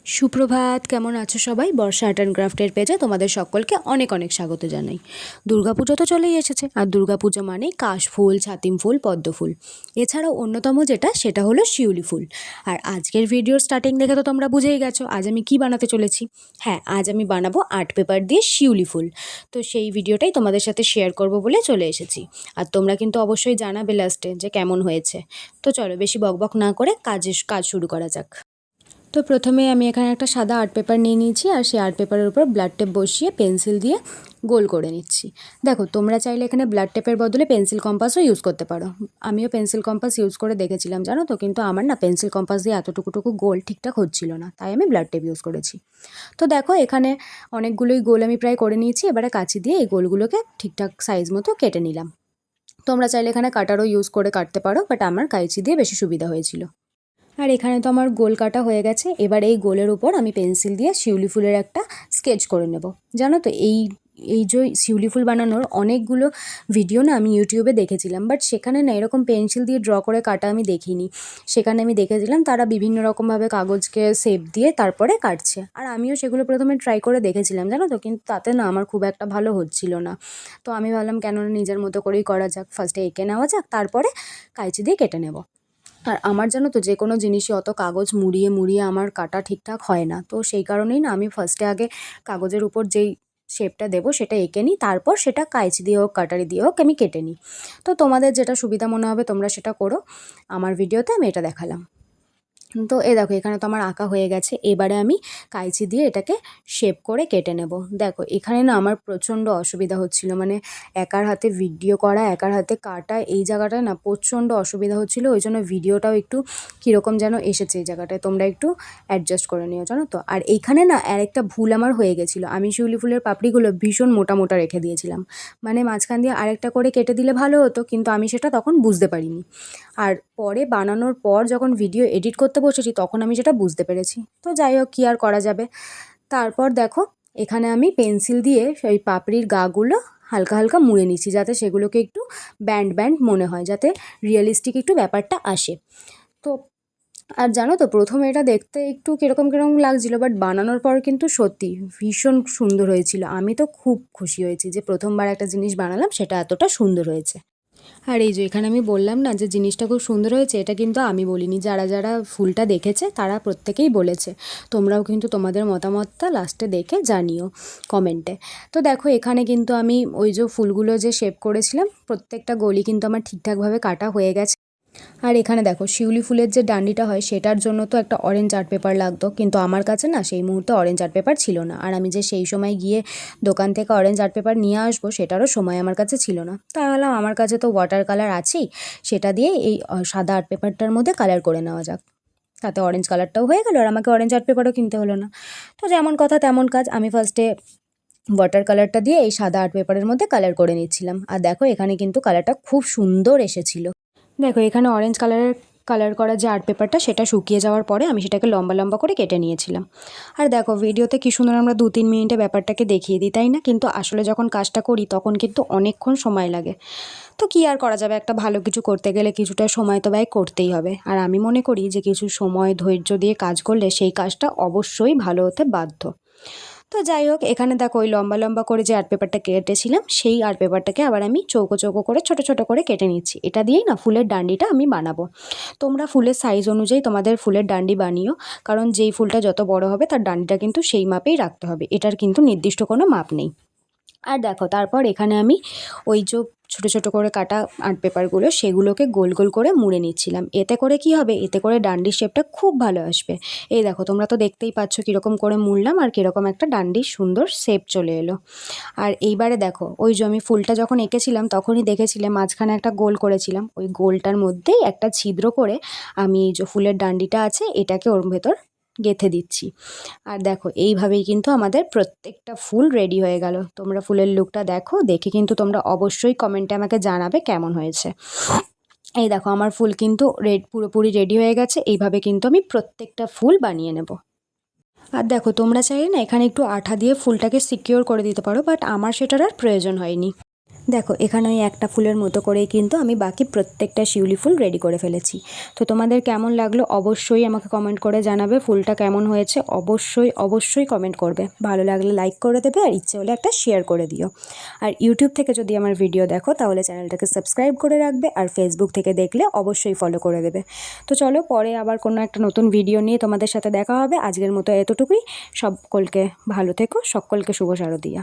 সুপ্রভাত, কেমন আছো সবাই? বর্ষা আর্ট অ্যান্ড ক্রাফটের পেজে তোমাদের সকলকে অনেক অনেক স্বাগত জানাই। দুর্গাপুজো তো চলেই এসেছে, আর দুর্গাপুজো মানেই কাশফুল, ছাতিম ফুল, পদ্ম ফুল। এছাড়াও অন্যতম সেটা হলো শিউলি ফুল। আর আজকের ভিডিওর স্টার্টিং দেখে তো তোমরা বুঝেই গেছো আজ আমি কি বানাতে চলেছি। হ্যাঁ, আজ আমি বানাবো আর্ট পেপার দিয়ে শিউলি ফুল। তো সেই ভিডিওটাই তোমাদের সাথে শেয়ার করব বলে চলে এসেছি। আর তোমরা কিন্তু অবশ্যই জানাবে লাস্টে যে কেমন হয়েছে। তো চলো বেশি বকবক না করে কাজ শুরু করা যাক। তো প্রথমে আমি এখানে একটা সাদা আর্ট পেপার নিয়ে নিয়েছি, আর সেই আর্ট পেপারের উপর ব্লাড টেপ বসিয়ে পেন্সিল দিয়ে গোল করে নিচ্ছি। দেখো, তোমরা চাইলে এখানে ব্লাড টেপের বদলে পেন্সিল কম্পাসও ইউজ করতে পারো। আমিও পেন্সিল কম্পাস ইউজ করে দেখেছিলাম, জানো তো, কিন্তু আমার না পেন্সিল কম্পাস দিয়ে এতটুকু গোল ঠিকঠাক হচ্ছিল না, তাই আমি ব্লাড টেপ ইউজ করেছি। তো দেখো, এখানে অনেকগুলোই গোল আমি প্রায় করে নিয়েছি। এবারে কাঁচি দিয়ে এই গোলগুলোকে ঠিকঠাক সাইজ মতো কেটে নিলাম। তোমরা চাইলে এখানে কাটারও ইউজ করে কাটতে পারো, বাট আমার কাঁচি দিয়ে বেশি সুবিধা হয়েছিল। আর এখানে তো আমার গোল কাটা হয়ে গেছে। এবার এই গোলের উপর আমি পেন্সিল দিয়ে শিউলি ফুলের একটা স্কেচ করে নেব। জানো তো, এই যে শিউলি ফুল বানানোর অনেকগুলো ভিডিও না আমি ইউটিউবে দেখেছিলাম, বাট সেখানে না এরকম পেন্সিল দিয়ে ড্র করে কাটা আমি দেখিনি। সেখানে আমি দেখেছিলাম তারা বিভিন্ন রকমভাবে কাগজকে শেপ দিয়ে তারপরে কাটছে, আর আমিও সেগুলো প্রথমে ট্রাই করে দেখেছিলাম, জানো তো, কিন্তু তাতে না আমার খুব একটা ভালো হচ্ছিল না। তো আমি ভাবলাম কেন না নিজের মতো করেই করা যাক, ফার্স্টে এঁকে নেওয়া যাক, তারপরে কাঁচি দিয়ে কেটে নেব। আর আমার, জানো তো, যে কোনো জিনিসই অত কাগজ মুড়িয়ে মুড়িয়ে আমার কাটা ঠিকঠাক হয় না। তো সেই কারণেই না আমি ফার্স্টে আগে কাগজের উপর যেই শেপটা দেবো সেটা এঁকে নিই, তারপর সেটা কাঁচি দিয়ে হোক কাটারি দিয়ে হোক আমি কেটে নিই। তো তোমাদের যেটা সুবিধা মনে হবে তোমরা সেটা করো। আমার ভিডিওতে আমি এটা দেখালাম। তো দেখো, এখানে তো আমার আঁকা হয়ে গেছে। এবারে আমি কাঁচি দিয়ে এটাকে শেপ করে কেটে নেব। দেখো, এখানে না আমার প্রচণ্ড অসুবিধা হচ্ছিল, মানে একার হাতে ভিডিও করা, একার হাতে কাটা, এই জায়গাটায় না প্রচণ্ড অসুবিধা হচ্ছিল। ওই জন্য ভিডিওটাও একটু কীরকম যেন এসেছে এই জায়গাটায়, তোমরা একটু অ্যাডজাস্ট করে নিও, জানো তো। আর এইখানে না আরেকটা ভুল আমার হয়ে গেছিলো, আমি শিউলি ফুলের পাপড়িগুলো ভীষণ মোটা মোটা রেখে দিয়েছিলাম। মানে মাঝখান দিয়ে আরেকটা করে কেটে দিলে ভালো হতো, কিন্তু আমি সেটা তখন বুঝতে পারিনি। আর পরে বানানোর পর যখন ভিডিও এডিট করতে বসেছি তখন আমি সেটা বুঝতে পেরেছি। তো যাই হোক, কী আর করা যাবে। তারপর দেখো, এখানে আমি পেন্সিল দিয়ে সেই পাপড়ির গাগুলো হালকা হালকা মুড়ে নিচ্ছি, যাতে সেগুলোকে একটু ব্যান্ড ব্যান্ড মনে হয়, যাতে রিয়েলিস্টিক একটু ব্যাপারটা আসে। তো আর জানো তো, প্রথমে এটা দেখতে একটু কীরকম কীরকম লাগছিলো, বাট বানানোর পর কিন্তু সত্যি ভীষণ সুন্দর হয়েছিল। আমি তো খুব খুশি হয়েছি যে প্রথমবার একটা জিনিস বানালাম সেটা এতটা সুন্দর হয়েছে। আর এই যে এখানে আমি বললাম না যে জিনিসটা খুব সুন্দর হয়েছে, এটা কিন্তু আমি বলিনি, যারা যারা ফুলটা দেখেছে তারা প্রত্যেকেই বলেছে। তোমরাও কিন্তু তোমাদের মতামতটা লাস্টে দেখে জানিও কমেন্টে। তো দেখো, এখানে কিন্তু আমি ওই যে ফুলগুলো যে শেপ করেছিলাম প্রত্যেকটা গলি কিন্তু আমার ঠিকঠাকভাবে কাটা হয়ে গেছে। আর এখানে দেখো, শিউলি ফুলের যে ডান্ডিটা হয় সেটার জন্য তো একটা অরেঞ্জ আর্ট পেপার লাগতো, কিন্তু আমার কাছে না সেই মুহূর্তে অরেঞ্জ আর্ট পেপার ছিল না। আর আমি যে সেই সময় গিয়ে দোকান থেকে অরেঞ্জ আর্ট পেপার নিয়ে আসবো সেটারও সময় আমার কাছে ছিল না। তাই ভাবলাম আমার কাছে তো ওয়াটার কালার আছেই, সেটা দিয়ে এই সাদা আর্ট পেপারটার মধ্যে কালার করে নেওয়া যাক। তাতে অরেঞ্জ কালারটাও হয়ে গেল, আর আমাকে অরেঞ্জ আর্ট পেপারও কিনতে হলো না। তো যেমন কথা তেমন কাজ, আমি ফার্স্টে ওয়াটার কালারটা দিয়ে এই সাদা আর্ট পেপারের মধ্যে কালার করে নিচ্ছিলাম। আর দেখো, এখানে কিন্তু কালারটা খুব সুন্দর এসেছিলো। দেখো, এখানে অরেঞ্জ কালার করা যে আর্ট পেপারটা সেটা শুকিয়ে যাওয়ার পরে আমি সেটাকে লম্বা লম্বা করে কেটে নিয়েছিলাম। আর দেখো, ভিডিওতে কী সুন্দর আমরা 2-3 মিনিটে ব্যাপারটাকে দেখিয়ে দিই, তাই না? কিন্তু আসলে যখন কাজটা করি তখন কিন্তু অনেকক্ষণ সময় লাগে। তো কী আর করা যাবে, একটা ভালো কিছু করতে গেলে কিছুটা সময় তো ব্যয় করতেই হবে। আর আমি মনে করি যে কিছু সময় ধৈর্য দিয়ে কাজ করলে সেই কাজটা অবশ্যই ভালো হতে বাধ্য। তো যাই হোক, এখানে দেখো ওই লম্বা লম্বা করে যে আর্ট পেপারটা কেটেছিলাম সেই আর্ট পেপারটাকে আবার আমি চৌকো চৌকো করে ছোটো ছোটো করে কেটে নিচ্ছি। এটা দিয়েই না ফুলের ডান্ডিটা আমি বানাবো। তোমরা ফুলের সাইজ অনুযায়ী তোমাদের ফুলের ডান্ডি বানিও, কারণ যেই ফুলটা যত বড় হবে তার ডান্ডিটা কিন্তু সেই মাপেই রাখতে হবে, এটার কিন্তু নির্দিষ্ট কোনো মাপ নেই। আর দেখো, তারপর এখানে আমি ওই যে ছোটো ছোটো করে কাটা আর্ট পেপারগুলো সেগুলোকে গোল গোল করে মুড়ে নিচ্ছিলাম। এতে করে কি হবে, এতে করে ডান্ডির শেপটা খুব ভালো আসবে। এই দেখো, তোমরা তো দেখতেই পাচ্ছ কীরকম করে মুড়লাম আর কীরকম একটা ডান্ডির সুন্দর শেপ চলে এলো। আর এইবারে দেখো, ওই যে আমি ফুলটা যখন এঁকেছিলাম তখনই দেখেছিলে মাঝখানে একটা গোল করেছিলাম, ওই গোলটার মধ্যেই একটা ছিদ্র করে আমি এই যে ফুলের ডান্ডিটা আছে এটাকে ওর ভেতর গেঁথে দিচ্ছি। আর দেখো, এইভাবেই কিন্তু আমাদের প্রত্যেকটা ফুল রেডি হয়ে গেল। তোমরা ফুলের লুকটা দেখো, দেখে কিন্তু তোমরা অবশ্যই কমেন্টে আমাকে জানাবে কেমন হয়েছে। এই দেখো, আমার ফুল কিন্তু পুরোপুরি রেডি হয়ে গেছে। এইভাবে কিন্তু আমি প্রত্যেকটা ফুল বানিয়ে নেব। আর দেখো, তোমরা চাইলে না এখানে একটু আঠা দিয়ে ফুলটাকে সিকিওর করে দিতে পারো, বাট আমার সেটার আর প্রয়োজন হয়নি। দেখো এখানে ওই একটা ফুলের মতো করেই কিন্তু আমি বাকি প্রত্যেকটা শিউলি ফুল রেডি করে ফেলেছি। তো তোমাদের কেমন লাগলো অবশ্যই আমাকে কমেন্ট করে জানাবে। ফুলটা কেমন হয়েছে অবশ্যই অবশ্যই কমেন্ট করবে। ভালো লাগলে লাইক করে দেবে, আর ইচ্ছে হলে একটা শেয়ার করে দিও। আর ইউটিউব থেকে যদি আমার ভিডিও দেখো তাহলে চ্যানেলটাকে সাবস্ক্রাইব করে রাখবে, আর ফেসবুক থেকে দেখলে অবশ্যই ফলো করে দেবে। তো চলো পরে আবার কোনো একটা নতুন ভিডিও নিয়ে তোমাদের সাথে দেখা হবে। আজকের মতো এতটুকুই। সকলকে ভালো থেকো, সকলকে শুভ শারদিয়া।